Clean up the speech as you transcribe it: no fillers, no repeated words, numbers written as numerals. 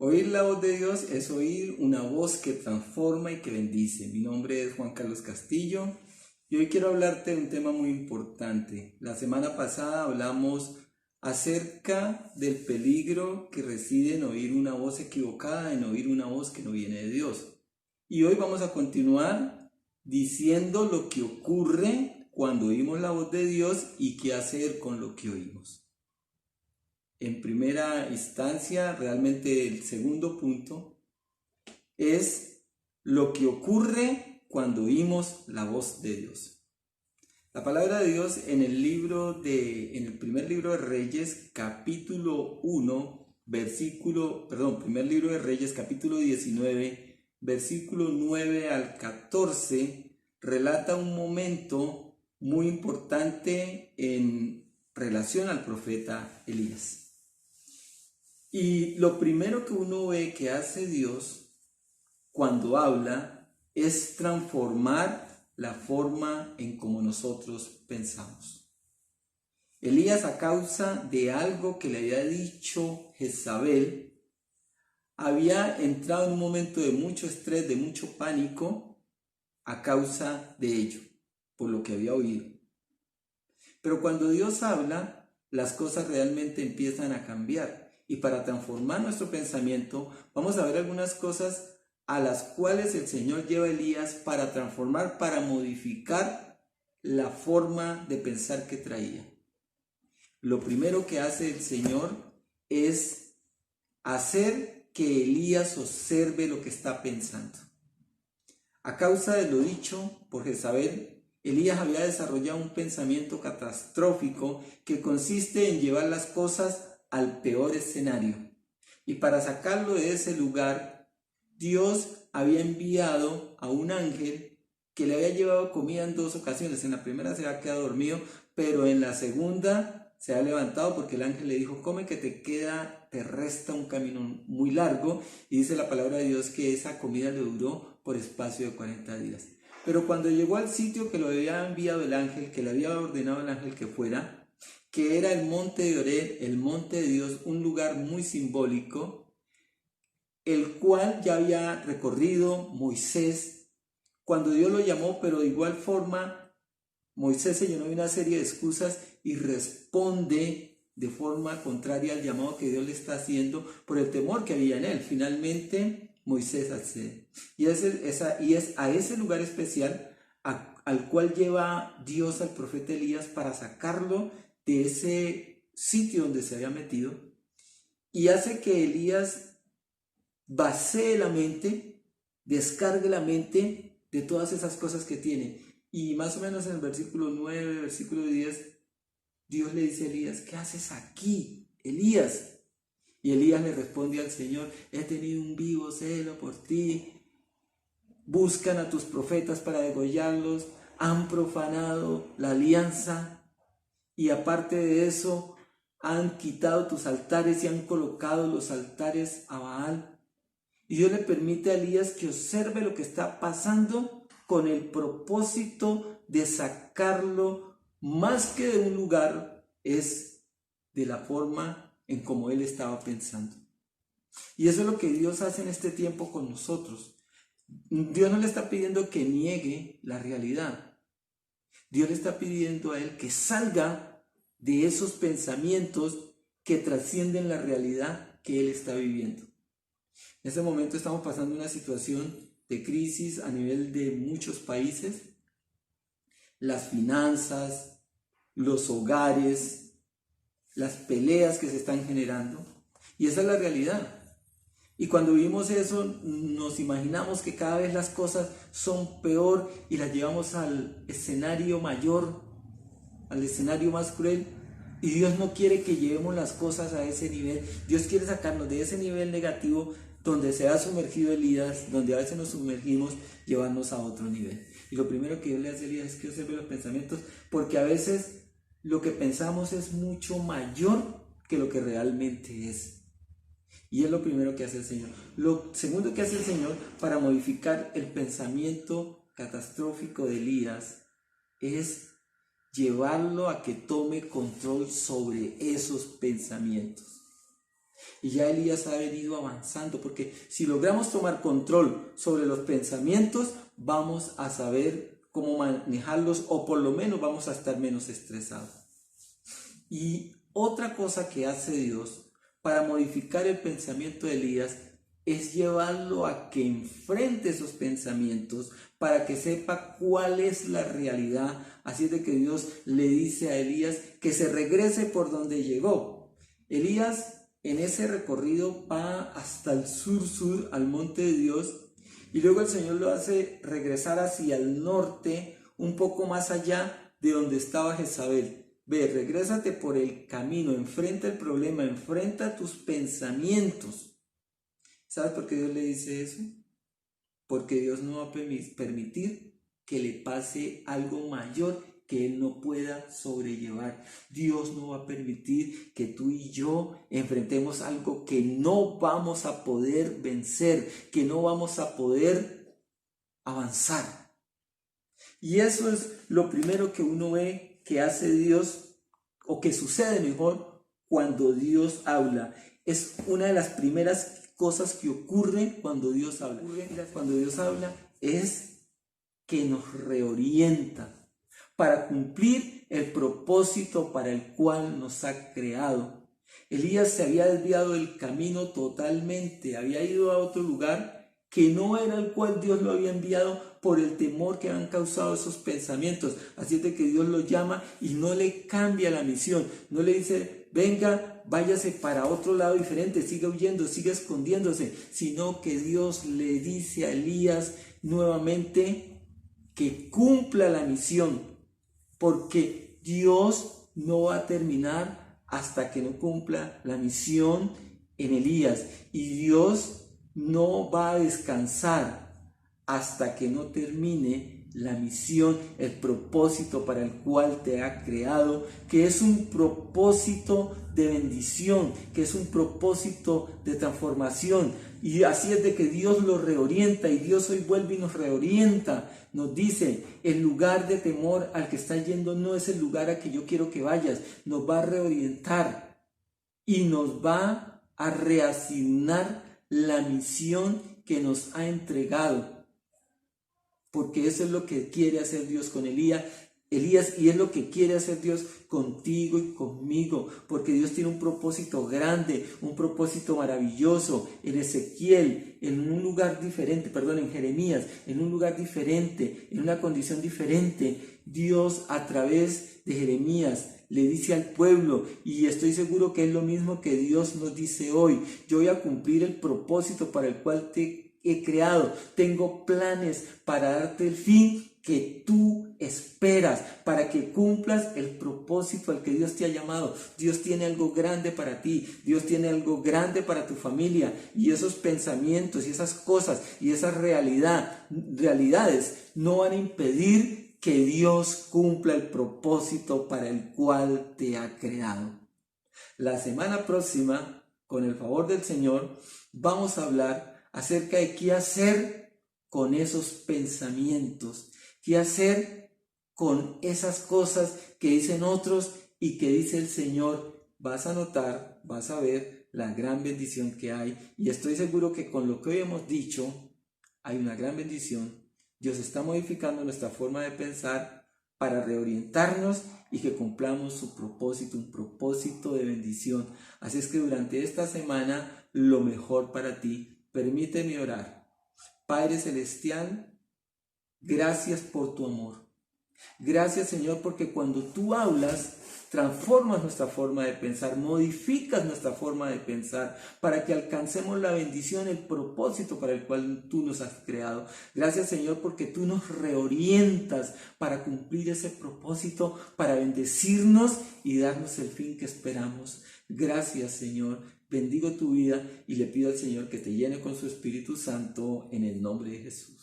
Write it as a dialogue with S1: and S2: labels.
S1: Oír la voz de Dios es oír una voz que transforma y que bendice. Mi nombre es Juan Carlos Castillo y hoy quiero hablarte de un tema muy importante. La semana pasada hablamos acerca del peligro que reside en oír una voz equivocada, en oír una voz que no viene de Dios. Y hoy vamos a continuar diciendo lo que ocurre cuando oímos la voz de Dios y qué hacer con lo que oímos. En primera instancia, realmente el segundo punto es lo que ocurre cuando oímos la voz de Dios. La palabra de Dios en el primer libro de Reyes, capítulo 19, versículo 9 al 14, relata un momento muy importante en relación al profeta Elías. Y lo primero que uno ve que hace Dios cuando habla es transformar la forma en cómo nosotros pensamos. Elías, a causa de algo que le había dicho Jezabel, había entrado en un momento de mucho estrés, de mucho pánico, a causa de ello, por lo que había oído. Pero cuando Dios habla, las cosas realmente empiezan a cambiar. Y para transformar nuestro pensamiento, vamos a ver algunas cosas a las cuales el Señor lleva a Elías para transformar, para modificar la forma de pensar que traía. Lo primero que hace el Señor es hacer que Elías observe lo que está pensando. A causa de lo dicho por Jezabel, Elías había desarrollado un pensamiento catastrófico que consiste en llevar las cosas al peor escenario. Y para sacarlo de ese lugar, Dios había enviado a un ángel que le había llevado comida en 2 ocasiones. En la primera se había quedado dormido, pero en la segunda se había levantado porque el ángel le dijo: come que te resta un camino muy largo. Y dice la palabra de Dios que esa comida le duró por espacio de 40 días. Pero cuando llegó al sitio que lo había enviado el ángel, que le había ordenado el ángel que fuera, que era el monte de Oreb, el monte de Dios, un lugar muy simbólico, el cual ya había recorrido Moisés cuando Dios lo llamó, pero de igual forma Moisés se llenó de una serie de excusas y responde de forma contraria al llamado que Dios le está haciendo por el temor que había en él. Finalmente Moisés accede. Y es a ese lugar especial al cual lleva Dios al profeta Elías para sacarlo de ese sitio donde se había metido, y hace que Elías vacíe la mente, descargue la mente de todas esas cosas que tiene. Y más o menos en el versículo 9, versículo 10, Dios le dice a Elías: ¿qué haces aquí, Elías? Y Elías le responde al Señor: he tenido un vivo celo por ti. Buscan a tus profetas para degollarlos, han profanado la alianza, y aparte de eso han quitado tus altares y han colocado los altares a Baal. Y Dios le permite a Elías que observe lo que está pasando con el propósito de sacarlo, más que de un lugar, es de la forma en como él estaba pensando. Y eso es lo que Dios hace en este tiempo con nosotros. Dios no le está pidiendo que niegue la realidad. Dios le está pidiendo a él que salga de esos pensamientos que trascienden la realidad que él está viviendo. En este momento estamos pasando una situación de crisis a nivel de muchos países. Las finanzas, los hogares, las peleas que se están generando. Y esa es la realidad. Y cuando vimos eso, nos imaginamos que cada vez las cosas son peor y las llevamos al escenario mayor, al escenario más cruel. Y Dios no quiere que llevemos las cosas a ese nivel. Dios quiere sacarnos de ese nivel negativo donde se ha sumergido Elías, donde a veces nos sumergimos, llevarnos a otro nivel. Y lo primero que Dios le hace a Elías es que observe los pensamientos, porque a veces lo que pensamos es mucho mayor que lo que realmente es. Y es lo primero que hace el Señor. Lo segundo que hace el Señor para modificar el pensamiento catastrófico de Elías es llevarlo a que tome control sobre esos pensamientos. Y ya Elías ha venido avanzando, porque si logramos tomar control sobre los pensamientos, vamos a saber cómo manejarlos, o por lo menos vamos a estar menos estresados. Y otra cosa que hace Dios para modificar el pensamiento de Elías es llevarlo a que enfrente esos pensamientos para que sepa cuál es la realidad. Así es de que Dios le dice a Elías que se regrese por donde llegó. Elías en ese recorrido va hasta el sur, al monte de Dios, y luego el Señor lo hace regresar hacia el norte, un poco más allá de donde estaba Jezabel. Ve, regrésate por el camino, enfrenta el problema, enfrenta tus pensamientos. ¿Sabes por qué Dios le dice eso? Porque Dios no va a permitir que le pase algo mayor que Él no pueda sobrellevar. Dios no va a permitir que tú y yo enfrentemos algo que no vamos a poder vencer, que no vamos a poder avanzar. Y eso es lo primero que uno ve que hace Dios, o que sucede mejor, cuando Dios habla. Es una de las primeras cosas que ocurren cuando Dios habla. Cuando Dios habla es que nos reorienta para cumplir el propósito para el cual nos ha creado. Elías se había desviado del camino totalmente, había ido a otro lugar que no era el cual Dios lo había enviado por el temor que han causado esos pensamientos. Así es de que Dios lo llama y no le cambia la misión, no le dice, venga, váyase para otro lado diferente, siga huyendo, siga escondiéndose, sino que Dios le dice a Elías nuevamente que cumpla la misión, porque Dios no va a terminar hasta que no cumpla la misión en Elías, y Dios no va a descansar hasta que no termine la misión, el propósito para el cual te ha creado, que es un propósito de bendición, que es un propósito de transformación. Y así es de que Dios lo reorienta, y Dios hoy vuelve y nos reorienta. Nos dice, el lugar de temor al que estás yendo no es el lugar a que yo quiero que vayas. Nos va a reorientar y nos va a reasignar la misión que nos ha entregado. Porque eso es lo que quiere hacer Dios con Elías, y es lo que quiere hacer Dios contigo y conmigo, porque Dios tiene un propósito grande, un propósito maravilloso. En Ezequiel, en un lugar diferente, en Jeremías, en un lugar diferente, en una condición diferente, Dios a través de Jeremías le dice al pueblo, y estoy seguro que es lo mismo que Dios nos dice hoy: yo voy a cumplir el propósito para el cual te he creado, tengo planes para darte el fin que tú esperas, para que cumplas el propósito al que Dios te ha llamado. Dios tiene algo grande para ti, Dios tiene algo grande para tu familia, y esos pensamientos y esas cosas y esas realidades no van a impedir que Dios cumpla el propósito para el cual te ha creado. La semana próxima, con el favor del Señor, vamos a hablar acerca de qué hacer con esos pensamientos, qué hacer con esas cosas que dicen otros y que dice el Señor. Vas a notar, vas a ver la gran bendición que hay, y estoy seguro que con lo que hoy hemos dicho hay una gran bendición. Dios está modificando nuestra forma de pensar para reorientarnos y que cumplamos su propósito, un propósito de bendición. Así es que durante esta semana, lo mejor para ti. Permíteme orar. Padre Celestial, gracias por tu amor. Gracias, Señor, porque cuando tú hablas, transformas nuestra forma de pensar, modificas nuestra forma de pensar para que alcancemos la bendición, el propósito para el cual tú nos has creado. Gracias, Señor, porque tú nos reorientas para cumplir ese propósito, para bendecirnos y darnos el fin que esperamos. Gracias, Señor. Bendigo tu vida y le pido al Señor que te llene con su Espíritu Santo en el nombre de Jesús.